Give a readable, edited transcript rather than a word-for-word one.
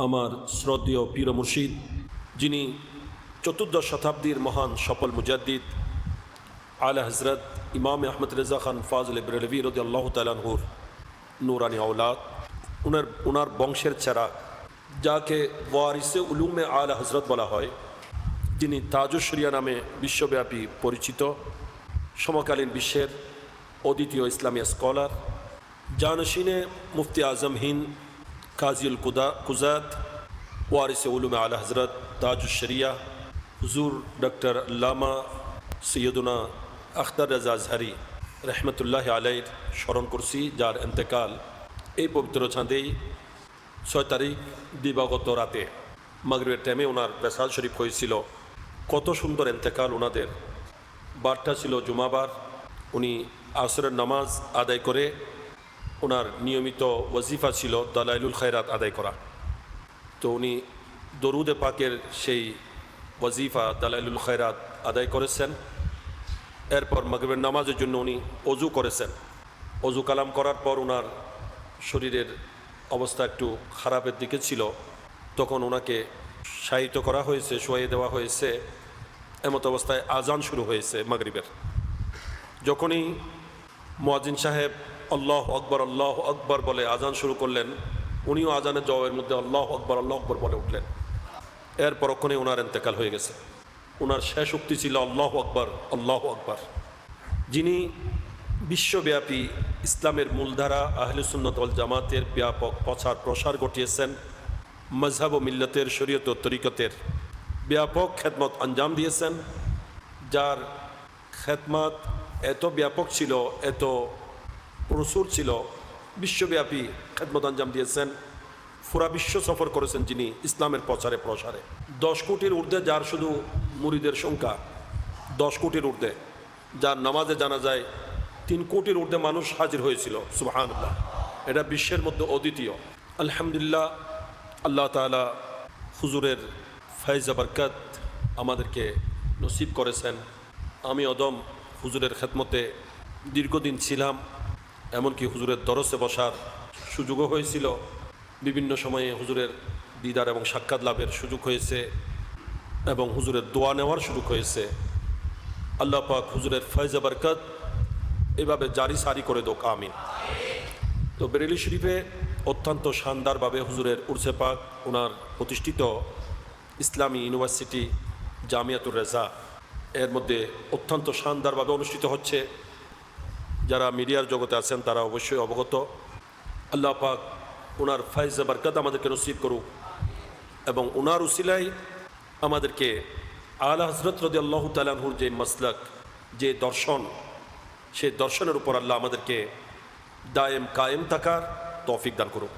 আমার শ্রদ্ধেয় পীর মুর্শিদ, যিনি চতুর্দশ শতাব্দীর মহান সফল মুজাদ্দিদ আলা হজরত ইমাম আহমদ রেজা খান ফাজল বেরলভী রাদিয়াল্লাহু তাআলা আনহুর নূরানি আওলাদ, উনার বংশের চেরা, যাকে ওয়ারিসে উলুমে আলা হজরত বলা হয়, যিনি তাজুশ শরিয়া নামে বিশ্বব্যাপী পরিচিত, সমকালীন বিশ্বের অদ্বিতীয় ইসলামী স্কলার, জানশিনে মুফতি আজম হিন্দ কাজিউল কুজাত, ওয়ারিসে উলুমে আলা হজরত তাজুশ শরিয়া হুজুর ডক্টর আল্লামা সৈয়দুনা আখতার রাজা আজহারি রহমতুল্লাহ আলাইর স্মরণ করছি, যার এন্তেকাল এই পবিত্র চাঁদেই 6 তারিখ দিবাগত রাতে মাগরিবের টাইমে ওনার বেসাল শরীফ হয়েছিল। কত সুন্দর এন্তেকাল ওনাদের। বারটা ছিল জুমাবার। উনি আসরের নামাজ আদায় করে ওনার নিয়মিত ওয়াজিফা ছিল দালাইলুল খায়রাত আদায় করা। তো উনি দরুদে পাকের সেই ওয়াজিফা দালাইলুল খায়রাত আদায় করেছেন। এরপর মাগরিবের নামাজের জন্য উনি অজু করেছেন। অজু কালাম করার পর ওনার শরীরের অবস্থা একটু খারাপের দিকে ছিল। তখন ওনাকে শায়িত করা হয়েছে, শোয়াইয়ে দেওয়া হয়েছে। এমত অবস্থায় আজান শুরু হয়েছে মাগরিবের। যখনই মুয়াজ্জিন সাহেব আল্লাহ আকবর বলে আজান শুরু করলেন, উনিও আজানের জবাবের মধ্যে আল্লাহ আকবর বলে উঠলেন। এর পরক্ষণে ওনার ইন্তেকাল হয়ে গেছে। ওনার শেষ উক্তি ছিল আল্লাহ আকবর। যিনি বিশ্বব্যাপী ইসলামের মূলধারা আহলে সুন্নাত ওয়াল জামাতের ব্যাপক প্রসার ঘটিয়েছেন, মজহাব ও মিল্লতের শরীয়ত ও তরিকতের ব্যাপক খেদমত আঞ্জাম দিয়েছেন, যার খেদমত এত ব্যাপক ছিল, এত প্রচুর ছিল, বিশ্বব্যাপী খেদমত আঞ্জাম দিয়েছেন। পুরা বিশ্ব সফর করেছেন যিনি ইসলামের প্রচারে প্রসারে। 10 কোটির ঊর্ধ্বে যার শুধু মুরিদের সংখ্যা, 10 কোটির ঊর্ধ্বে, যার নামাজে জানা যায় 3 কোটির ঊর্ধ্বে মানুষ হাজির হয়েছিল। সুবহানাল্লাহ, এটা বিশ্বের মধ্যে অদ্বিতীয়। আলহামদুলিল্লাহ, আল্লাহ তাআলা হুজুরের ফায়জ বরকত আমাদেরকে নসিব করেছেন। আমি অদম হুজুরের খেদমতে দীর্ঘদিন ছিলাম, এমনকি হুজুরের দরসে বসার সুযোগও হয়েছিল। বিভিন্ন সময়ে হুজুরের দিদার এবং সাক্ষাৎ লাভের সুযোগ হয়েছে এবং হুজুরের দোয়া নেওয়ার সুযোগ হয়েছে। আল্লাহ পাক হুজুরের ফয়জ বরকত এভাবে জারি সারি করে দোক, আমিন। তো বেরেলি শরীফে অত্যন্ত শানদারভাবে হুজুরের উরসে পাক, ওনার প্রতিষ্ঠিত ইসলামী ইউনিভার্সিটি জামিয়াতুর রেজা, এর মধ্যে অত্যন্ত শানদারভাবে অনুষ্ঠিত হচ্ছে। যারা মিডিয়ার জগতে আছেন তারা অবশ্যই অবগত। আল্লাহ পাক ওনার ফয়জ বরকত আমাদেরকে নসিব করুক এবং ওনার উসিলায় আমাদেরকে আলা হজরত রাদিয়াল্লাহু তাআলা আনহুর যে মাসলাক, যে দর্শন, সেই দর্শনের উপর আল্লাহ আমাদেরকে দায়েম কায়েম থাকার তৌফিক দান করুক।